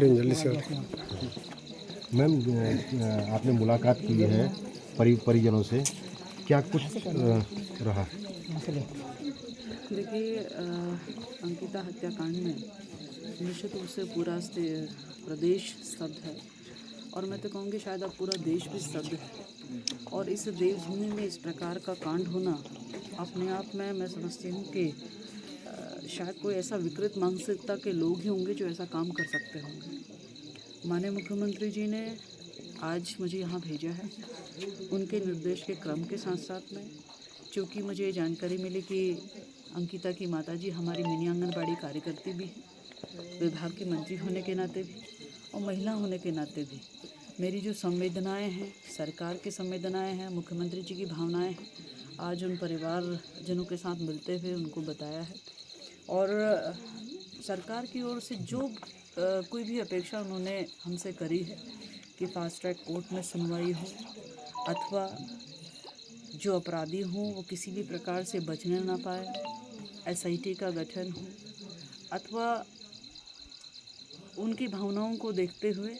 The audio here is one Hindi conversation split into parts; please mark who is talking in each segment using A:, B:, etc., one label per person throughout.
A: जल्दी से। मैम, आपने मुलाकात की है परिजनों से, क्या कुछ रहा?
B: देखिए, अंकिता हत्याकांड में निश्चित रूप से पूरा प्रदेश स्तब्ध है, और मैं तो कहूँगी शायद अब पूरा देश भी स्तब्ध है। और इस देवभूमि में इस प्रकार का कांड होना अपने आप में मैं समझती हूँ कि शायद कोई ऐसा विकृत मानसिकता के लोग ही होंगे जो ऐसा काम कर सकते होंगे। माननीय मुख्यमंत्री जी ने आज मुझे यहाँ भेजा है, उनके निर्देश के क्रम के साथ साथ में, क्योंकि मुझे जानकारी मिली कि अंकिता की माताजी हमारी मिनी आंगनबाड़ी कार्यकर्ती भी हैं, विभाग के मंत्री होने के नाते भी और महिला होने के नाते भी मेरी जो संवेदनाएं हैं, सरकार की संवेदनाएं हैं, मुख्यमंत्री जी की भावनाएं हैं, आज उन परिवारजनों के साथ मिलते हुए उनको बताया है। और सरकार की ओर से जो कोई भी अपेक्षा उन्होंने हमसे करी है कि फास्ट ट्रैक कोर्ट में सुनवाई हो, अथवा जो अपराधी हों वो किसी भी प्रकार से बचने ना पाए, एसआईटी का गठन हो, अथवा उनकी भावनाओं को देखते हुए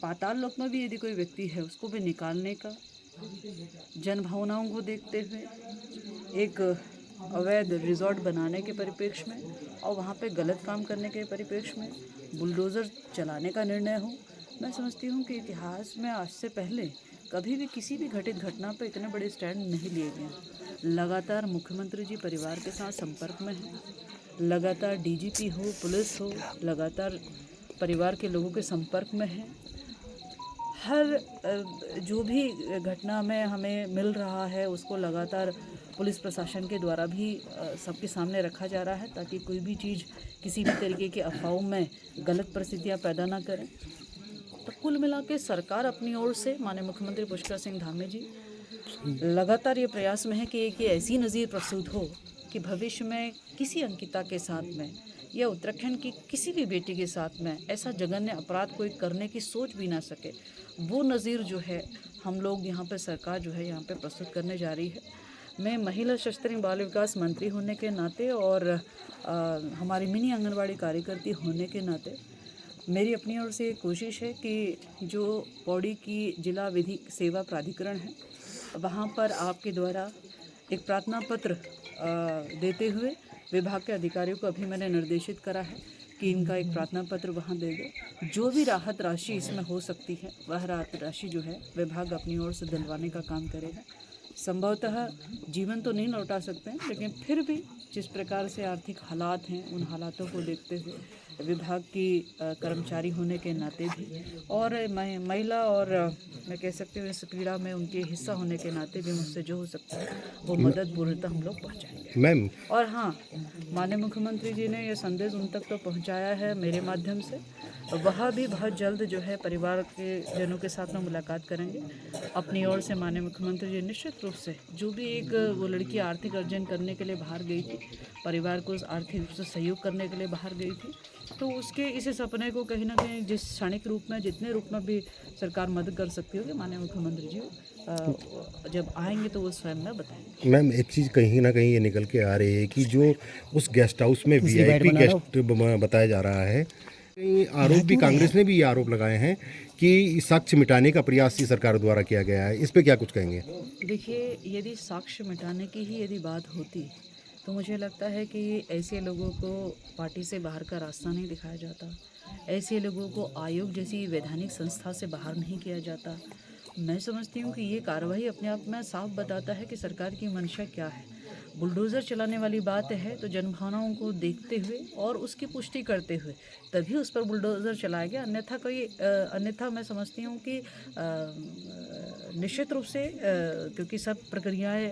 B: पाताल लोक में भी यदि कोई व्यक्ति है उसको भी निकालने का, जन भावनाओं को देखते हुए एक अवैध रिजॉर्ट बनाने के परिप्रेक्ष्य में और वहाँ पे गलत काम करने के परिप्रेक्ष्य में बुलडोज़र चलाने का निर्णय हो। मैं समझती हूँ कि इतिहास में आज से पहले कभी भी किसी भी घटित घटना पर इतने बड़े स्टैंड नहीं लिए गए। लगातार मुख्यमंत्री जी परिवार के साथ संपर्क में हैं, लगातार डीजीपी हो, पुलिस हो, लगातार परिवार के लोगों के संपर्क में हैं। हर जो भी घटना में हमें मिल रहा है उसको लगातार पुलिस प्रशासन के द्वारा भी सबके सामने रखा जा रहा है, ताकि कोई भी चीज़ किसी भी तरीके के अफवाहों में गलत परिस्थितियां पैदा ना करें। तो कुल मिला के सरकार अपनी ओर से, माननीय मुख्यमंत्री पुष्कर सिंह धामी जी लगातार ये प्रयास में है कि एक ऐसी नज़ीर प्रस्तुत हो कि भविष्य में किसी अंकिता के साथ में या उत्तराखंड की किसी भी बेटी के साथ में ऐसा जघन्य अपराध कोई करने की सोच भी ना सके। वो नज़ीर जो है हम लोग यहाँ पे, सरकार जो है यहाँ पे प्रस्तुत करने जा रही है। मैं महिला सशस्त्र बाल विकास मंत्री होने के नाते और हमारी मिनी आंगनबाड़ी कार्यकर्ती होने के नाते मेरी अपनी ओर से कोशिश है कि जो पौड़ी की जिला विधिक सेवा प्राधिकरण है वहाँ पर आपके द्वारा एक प्रार्थना पत्र देते हुए विभाग के अधिकारियों को अभी मैंने निर्देशित करा है कि इनका एक प्रार्थना पत्र वहाँ दे दे। जो भी राहत राशि इसमें हो सकती है वह राहत राशि जो है विभाग अपनी ओर से दिलवाने का काम करेगा। संभवतः जीवन तो नहीं लौटा सकते हैं, लेकिन फिर भी जिस प्रकार से आर्थिक हालात हैं उन हालातों को देखते हुए विभाग की कर्मचारी होने के नाते भी और महिला और मैं कह सकती हूँ इस पीड़ा में उनके हिस्सा होने के नाते भी मुझसे जो हो सकता है वो मदद पूर्णतः हम लोग पहुँचाएंगे
A: मैम,
B: और हाँ, माननीय मुख्यमंत्री जी ने यह संदेश उन तक तो पहुँचाया है मेरे माध्यम से, वह भी बहुत जल्द जो है परिवार के जनों के साथ में मुलाकात करेंगे। अपनी ओर से माननीय मुख्यमंत्री जी निश्चित रूप से जो भी एक वो लड़की आर्थिक अर्जन करने के लिए बाहर गई थी, परिवार को आर्थिक रूप से सहयोग करने के लिए बाहर गई थी, तो उसके इस सपने को कहीं ना कहीं जिस क्षणिक रूप में जितने रूप में भी सरकार मदद कर सकती होगी, माननीय मुख्यमंत्री जी जब आएंगे तो वो स्वयं में बताएंगे।
A: मैम, एक चीज़ कहीं ना कहीं ये निकल के आ रही है कि जो उस गेस्ट हाउस में वीआईपी गेस्ट बताया जा रहा है, कई आरोप भी, कांग्रेस ने भी ये आरोप लगाए हैं कि साक्ष्य मिटाने का प्रयास ही सरकार द्वारा किया गया है। इस पे क्या कुछ कहेंगे?
B: देखिए, यदि साक्ष्य मिटाने की ही यदि बात होती तो मुझे लगता है कि ऐसे लोगों को पार्टी से बाहर का रास्ता नहीं दिखाया जाता, ऐसे लोगों को आयोग जैसी वैधानिक संस्था से बाहर नहीं किया जाता। मैं समझती हूँ कि ये कार्रवाई अपने आप में साफ बताता है कि सरकार की मंशा क्या है। बुलडोज़र चलाने वाली बात है तो जनभावनाओं को देखते हुए और उसकी पुष्टि करते हुए तभी उस पर बुलडोज़र चलाया गया, अन्यथा मैं समझती हूँ कि निश्चित रूप से क्योंकि सब प्रक्रियाएं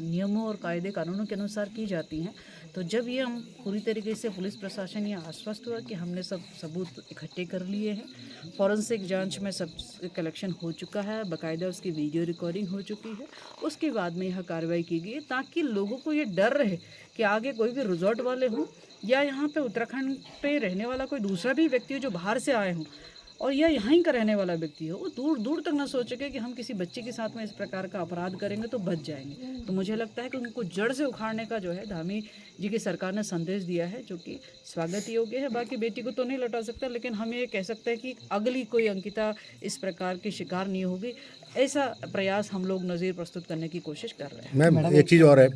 B: नियमों और कायदे कानूनों के अनुसार की जाती हैं, तो जब ये हम पूरी तरीके से पुलिस प्रशासन ये आश्वस्त हुआ कि हमने सब सबूत इकट्ठे कर लिए हैं, फॉरेंसिक जांच में सब कलेक्शन हो चुका है, बाकायदा उसकी वीडियो रिकॉर्डिंग हो चुकी है, उसके बाद में यह कार्रवाई की गई ताकि लोगों को ये डर रहे कि आगे कोई भी रिजॉर्ट वाले हों या यहाँ पे उत्तराखंड पे रहने वाला कोई दूसरा भी व्यक्ति जो बाहर से आए हों, और या यहाँ ही का रहने वाला व्यक्ति है, वो दूर दूर तक ना सोचेगा कि हम किसी बच्चे के साथ में इस प्रकार का अपराध करेंगे तो बच जाएंगे। तो मुझे लगता है कि उनको जड़ से उखाड़ने का जो है धामी जी की सरकार ने संदेश दिया है, जो कि स्वागत योग्य है। बाकी बेटी को तो नहीं लौटा सकता, लेकिन हम ये कह सकते हैं कि अगली कोई अंकिता इस प्रकार की शिकार नहीं होगी, ऐसा प्रयास हम लोग नज़ीर प्रस्तुत करने की कोशिश कर रहे हैं।
A: मैम एक चीज़ और है,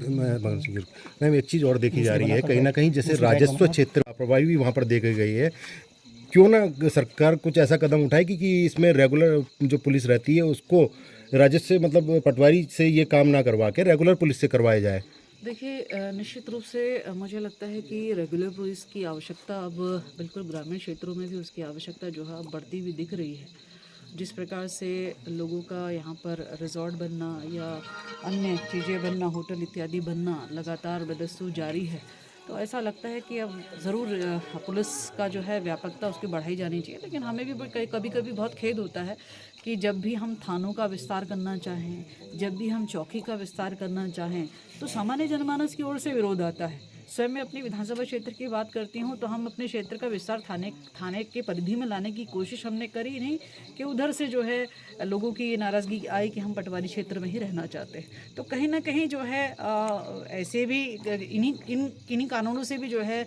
A: मैम एक चीज़ और देखी जा रही है, कहीं ना कहीं जैसे राजस्व क्षेत्र प्रभावी भी वहाँ पर देखी गई है, क्यों ना सरकार कुछ ऐसा कदम उठाएगी कि इसमें रेगुलर जो पुलिस रहती है उसको राजस्व मतलब पटवारी से ये काम ना करवा के रेगुलर पुलिस से करवाया जाए।
B: देखिए, निश्चित रूप से मुझे लगता है कि रेगुलर पुलिस की आवश्यकता अब बिल्कुल ग्रामीण क्षेत्रों में भी उसकी आवश्यकता जो है अब बढ़ती हुई दिख रही है। जिस प्रकार से लोगों का यहाँ पर रिजॉर्ट बनना या अन्य चीज़ें बनना, होटल इत्यादि बनना लगातार बदस्तूर जारी है, तो ऐसा लगता है कि अब ज़रूर पुलिस का जो है व्यापकता उसकी बढ़ाई जानी चाहिए। लेकिन हमें भी कभी कभी बहुत खेद होता है कि जब भी हम थानों का विस्तार करना चाहें, जब भी हम चौकी का विस्तार करना चाहें, तो सामान्य जनमानस की ओर से विरोध आता है। स्वयं मैं अपनी विधानसभा क्षेत्र की बात करती हूँ तो हम अपने क्षेत्र का विस्तार थाने के परिधि में लाने की कोशिश हमने करी नहीं कि उधर से जो है लोगों की नाराज़गी आई कि हम पटवारी क्षेत्र में ही रहना चाहते हैं। तो कहीं ना कहीं जो है ऐसे भी इन्हीं कानूनों से भी जो है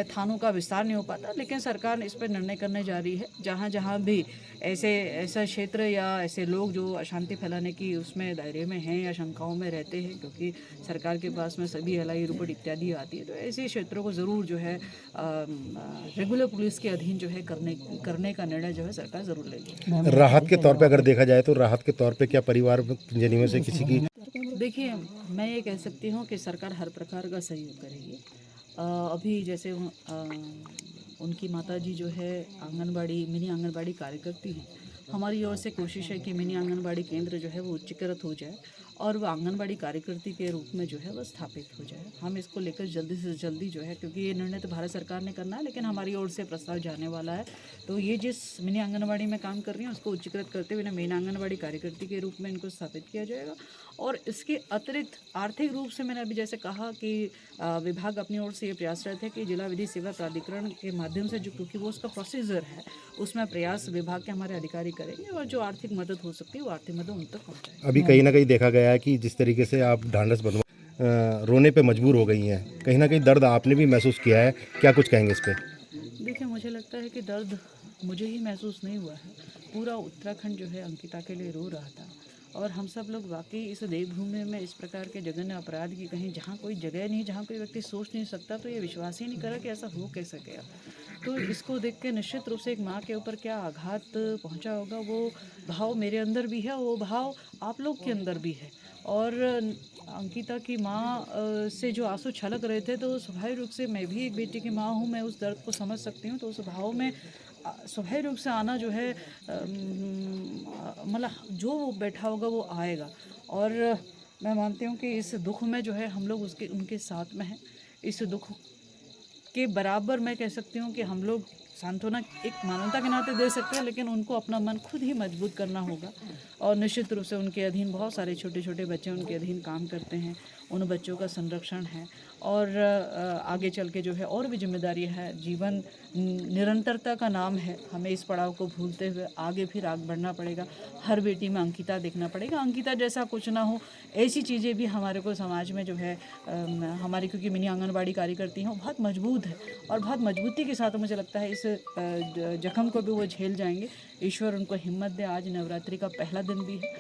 B: थानों का विस्तार नहीं हो पाता। लेकिन सरकार इस पर निर्णय करने जा रही है, जहाँ जहाँ भी ऐसा क्षेत्र या ऐसे लोग जो अशांति फैलाने की उसमें दायरे में हैं या शंकाओं में रहते हैं, क्योंकि सरकार के पास में सभी एलआई रिपोर्ट इत्यादि आती है, तो ऐसे क्षेत्रों को ज़रूर जो है रेगुलर पुलिस के अधीन जो है करने का निर्णय जो है सरकार ज़रूर लेगी।
A: राहत के तौर पे अगर देखा जाए तो राहत के तौर पे क्या परिवार में से किसी की?
B: देखिए, मैं ये कह सकती हूँ कि सरकार हर प्रकार का सहयोग करेगी। अभी जैसे उनकी माताजी जो है मिनी आंगनबाड़ी कार्यकर्ती हैं, हमारी ओर से कोशिश है कि मिनी आंगनबाड़ी केंद्र जो है वो उच्चीकृत हो जाए और वह आंगनबाड़ी कार्यकर्ती के रूप में जो है वह स्थापित हो जाए। हम इसको लेकर जल्दी से जल्दी जो है, क्योंकि ये निर्णय तो भारत सरकार ने करना है, लेकिन हमारी ओर से प्रस्ताव जाने वाला है। तो ये जिस मिनी आंगनबाड़ी में काम कर रही हैं उसको उच्चीकृत करते हुए मेन आंगनबाड़ी कार्यकर्ती के रूप में इनको स्थापित किया जाएगा। और इसके अतिरिक्त आर्थिक रूप से मैंने अभी जैसे कहा कि विभाग अपनी ओर से ये प्रयासरत है कि जिला विधि सेवा प्राधिकरण के माध्यम से, जो क्योंकि वो उसका प्रोसीजर है, उसमें प्रयास विभाग के हमारे अधिकारी करेंगे और जो आर्थिक मदद हो सकती है वो आर्थिक मदद उन तक पहुँचाएगी।
A: अभी कहीं ना कहीं देखा गया है कि जिस तरीके से आप ढांढस बंधवा रोने पे मजबूर हो गई हैं, कहीं ना कहीं दर्द आपने भी महसूस किया है, क्या कुछ कहेंगे इस पे?
B: देखिए, मुझे लगता है कि दर्द मुझे ही महसूस नहीं हुआ है, पूरा उत्तराखंड जो है अंकिता के लिए रो रहा था। और हम सब लोग वाकई इस देवभूमि में इस प्रकार के जघन्य अपराध की कहीं जहाँ कोई जगह नहीं, जहाँ कोई व्यक्ति सोच नहीं सकता, तो ये विश्वास ही नहीं करा कि ऐसा हो कैसे गया। तो इसको देख के निश्चित रूप से एक माँ के ऊपर क्या आघात पहुँचा होगा, वो भाव मेरे अंदर भी है, वो भाव आप लोग के अंदर भी है। और अंकिता की माँ से जो आंसू छलक रहे थे, तो स्वाभाविक रूप से मैं भी एक बेटी की माँ हूँ, मैं उस दर्द को समझ सकती हूँ। तो उस भाव में स्वाभाविक रूप से आना जो है, मतलब जो वो बैठा होगा वो आएगा। और मैं मानती हूँ कि इस दुख में जो है हम लोग उनके साथ में हैं। इस दुख के बराबर मैं कह सकती हूँ कि हम लोग सांत्वना एक मानवता के नाते दे सकते हैं, लेकिन उनको अपना मन खुद ही मजबूत करना होगा। और निश्चित रूप से उनके अधीन बहुत सारे छोटे छोटे बच्चे उनके अधीन काम करते हैं, उन बच्चों का संरक्षण है और आगे चल के जो है और भी जिम्मेदारी है। जीवन निरंतरता का नाम है, हमें इस पड़ाव को भूलते हुए आगे फिर आगे बढ़ना पड़ेगा। हर बेटी में अंकिता देखना पड़ेगा, अंकिता जैसा कुछ ना हो, ऐसी चीज़ें भी हमारे को समाज में जो है हमारी, क्योंकि मिनी आंगनबाड़ी कार्यकर्ती हैं, बहुत मजबूत है और बहुत मजबूती के साथ मुझे लगता है इस जख्म को भी वो झेल जाएंगे। ईश्वर उनको हिम्मत दे। आज नवरात्रि का पहला दिन भी है,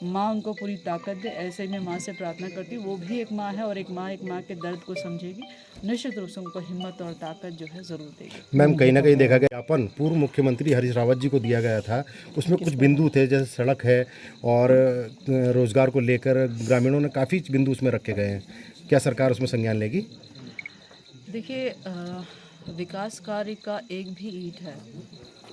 B: माँ उनको पूरी ताकत दे। ऐसे में माँ से प्रार्थना करती हूँ, वो भी एक माँ है और एक माँ के दर्द को समझेगी, निश्चित रूप से उनको हिम्मत और ताकत जो है ज़रूर देगी।
A: मैम कहीं ना कहीं देखा गया ज्ञापन पूर्व मुख्यमंत्री हरीश रावत जी को दिया गया था, उसमें कुछ बिंदु थे जैसे सड़क है और रोजगार को लेकर ग्रामीणों ने काफ़ी बिंदु उसमें रखे गए हैं, क्या सरकार उसमें संज्ञान लेगी?
B: देखिए, विकास कार्य का एक भी ईंट है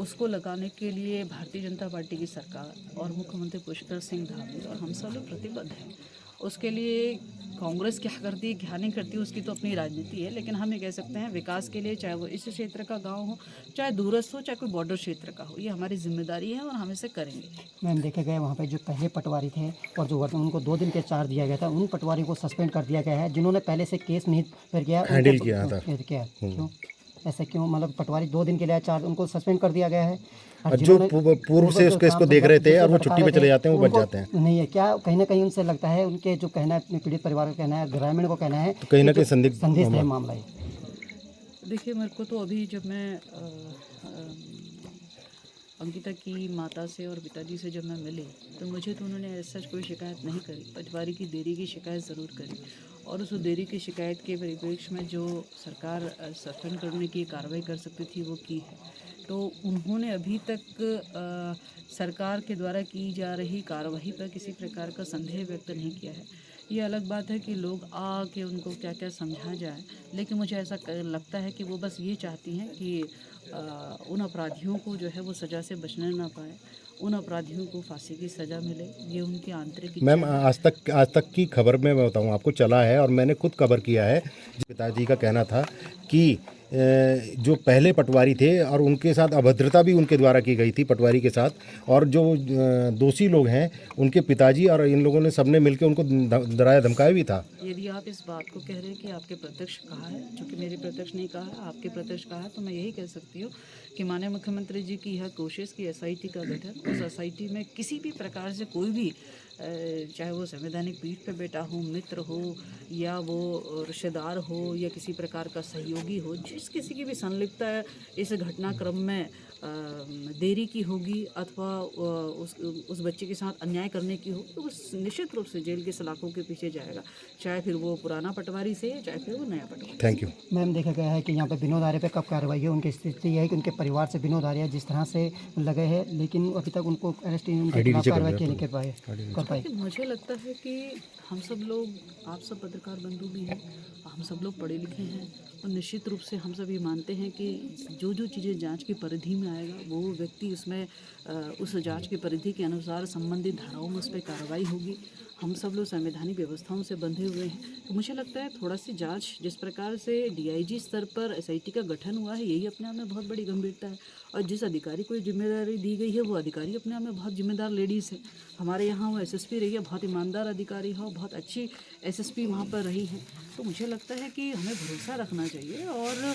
B: उसको लगाने के लिए भारतीय जनता पार्टी की सरकार और मुख्यमंत्री पुष्कर सिंह धामी और हम सब लोग प्रतिबद्ध हैं। उसके लिए कांग्रेस क्या करती है क्या नहीं करती उसकी तो अपनी राजनीति है, लेकिन हम ये कह सकते हैं विकास के लिए, चाहे वो इस क्षेत्र का गांव हो, चाहे दूरस्थ हो, चाहे कोई बॉर्डर क्षेत्र का हो, ये हमारी जिम्मेदारी है और हम इसे करेंगे।
C: मैम देखे गए वहाँ पे जो पहले पटवारी थे और जो वर्तमान, उनको 2 दिन के चार्ज दिया गया था, उन पटवारी को सस्पेंड कर दिया गया है जिन्होंने पहले से केस नहीं फिर किया
A: हैंडल किया था।
C: क्यों? ऐसे क्यों? मतलब पटवारी 2 दिन के लिए 4 उनको सस्पेंड कर दिया गया है।
A: और जो पूर्व से उस केस को देख रहे थे और वो छुट्टी पे चले जाते हैं, वो बच जाते हैं।
C: नहीं है क्या? कहीं ना कहीं उनसे लगता है, उनके जो कहना है, अपने पीड़ित परिवार का कहना है, ग्रामीण को कहना है,
A: तो कहीं ना
C: कि
A: कहीं
C: जो संदिग्ध है मामला ये।
B: देखिए, मेरे को तो अभी जब मैं अंकिता की माता से और पिताजी से जब मैं मिली तो मुझे तो उन्होंने ऐसा कोई शिकायत नहीं करी। पटवारी की देरी की शिकायत ज़रूर करी और उस देरी की शिकायत के परिप्रेक्ष्य में जो सरकार सस्पेंड करने की कार्रवाई कर सकती थी वो की है। तो उन्होंने अभी तक सरकार के द्वारा की जा रही कार्रवाई पर किसी प्रकार का संदेह व्यक्त नहीं किया है। ये अलग बात है कि लोग आके उनको क्या क्या समझा जाए, लेकिन मुझे ऐसा लगता है कि वो बस ये चाहती हैं कि उन अपराधियों को जो है वो सज़ा से बचने ना पाए, उन अपराधियों को फांसी की सज़ा मिले। ये उनकी आंतरिक इच्छा
A: मैम,
B: है।
A: आज तक की खबर में मैं बताऊं आपको चला है, और मैंने खुद कवर किया है। पिताजी का कहना था कि जो पहले पटवारी थे और उनके साथ अभद्रता भी उनके द्वारा की गई थी पटवारी के साथ, और जो दोषी लोग हैं उनके पिताजी और इन लोगों ने सबने मिलकर उनको डराया धमकाया भी था।
B: यदि आप इस बात को कह रहे हैं कि आपके प्रत्यक्ष कहा है, जो कि मेरे प्रत्यक्ष नहीं कहा है, आपके प्रत्यक्ष कहा है, तो मैं यही कह सकती हूँ कि माननीय मुख्यमंत्री जी की यह कोशिश की एसआईटी का गठन, उस एसआईटी में किसी भी प्रकार से कोई भी चाहे वो संवैधानिक पीठ पे बैठा हो, मित्र हो, या वो रिश्तेदार हो, या किसी प्रकार का सहयोगी हो, जिस किसी की भी संलिप्तता इस घटनाक्रम में देरी की होगी अथवा उस बच्चे के साथ अन्याय करने की हो, तो वो निश्चित रूप से जेल के सलाखों के पीछे जाएगा, चाहे फिर वो पुराना पटवारी से चाहे फिर वो नया पटवारी।
A: थैंक यू
C: मैम, देखा गया है कि यहाँ पे विनोद आर्य पे कब कार्रवाई है? उनकी स्थिति यह है कि उनके परिवार से विनोद आर्य जिस तरह से लगे हैं, लेकिन अभी तक उनको अरेस्ट उनके खिलाफ कार्रवाई नहीं कर पाए।
B: मुझे लगता है कि हम सब लोग, आप सब पत्रकार बंधु भी हैं, हम सब लोग पढ़े लिखे हैं, और निश्चित रूप से हम सब ये मानते हैं कि जो जो चीज़ें जांच की परिधि में आएगा वो व्यक्ति उसमें उस जांच की परिधि के अनुसार संबंधित धाराओं में उस पर कार्रवाई होगी। हम सब लोग संवैधानिक व्यवस्थाओं से बंधे हुए हैं, तो मुझे लगता है थोड़ा सी जांच जिस प्रकार से डीआईजी स्तर पर एसआईटी का गठन हुआ है, यही अपने आप में बहुत बड़ी गंभीरता है। और जिस अधिकारी को ये जिम्मेदारी दी गई है वो अधिकारी अपने आप में बहुत जिम्मेदार लेडीज़ है। हमारे यहाँ वो एसएसपी रही है, बहुत ईमानदार अधिकारी है, बहुत अच्छी एसएसपी वहाँ पर रही है। तो मुझे लगता है कि हमें भरोसा रखना चाहिए, और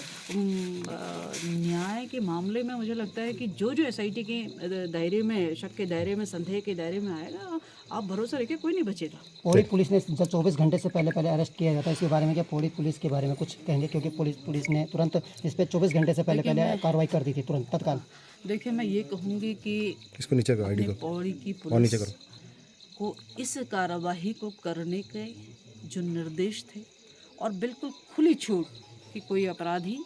B: न्याय के मामले में मुझे लगता है कि जो जो एसआईटी के दायरे में, शक के दायरे में, संदेह के दायरे में आएगा, आप भरोसा रखिए कोई नहीं बचेगा।
C: पौड़ी पुलिस ने जब 24 घंटे से पहले अरेस्ट किया जाता है, इसके बारे में क्या पौड़ी पुलिस के बारे में कुछ कहेंगे? क्योंकि पुलिस ने तुरंत इस पर 24 घंटे से पहले कार्रवाई कर दी थी, तुरंत तत्काल।
B: देखिए, मैं ये कहूँगी कि
A: इसको नीचे करो, आईडी को
B: पौड़ी की
A: और नीचे
B: पुलिस
A: करो।
B: को इस कार्यवाही को करने के जो निर्देश थे, और बिल्कुल खुली छूट कि कोई अपराधी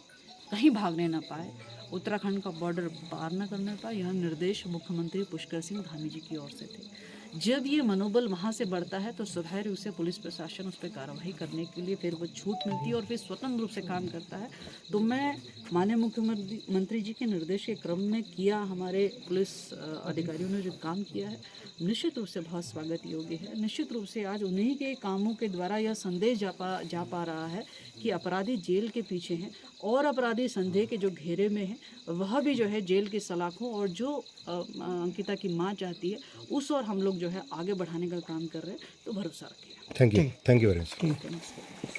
B: कहीं भागने ना पाए, उत्तराखंड का बॉर्डर पार न करने पाए, यह निर्देश मुख्यमंत्री पुष्कर सिंह धामी जी की ओर से थे। जब ये मनोबल वहाँ से बढ़ता है तो स्वाभाविक रूप से पुलिस प्रशासन उस पर कार्रवाई करने के लिए फिर वो छूट मिलती है और फिर स्वतंत्र रूप से काम करता है। तो मैं माननीय मुख्यमंत्री जी के निर्देश के क्रम में किया, हमारे पुलिस अधिकारियों ने जो काम किया है निश्चित रूप से बहुत स्वागत योग्य है। निश्चित रूप से आज उन्हीं के कामों के द्वारा यह संदेश जा पा रहा है कि अपराधी जेल के पीछे हैं, और अपराधी संदेह के जो घेरे में है वह भी जो है जेल की सलाखों, और जो अंकिता की माँ चाहती है उस और हम लोग जो है आगे बढ़ाने का काम कर रहे हैं। तो भरोसा रखिए।
A: Thank you very much.
B: नमस्कार।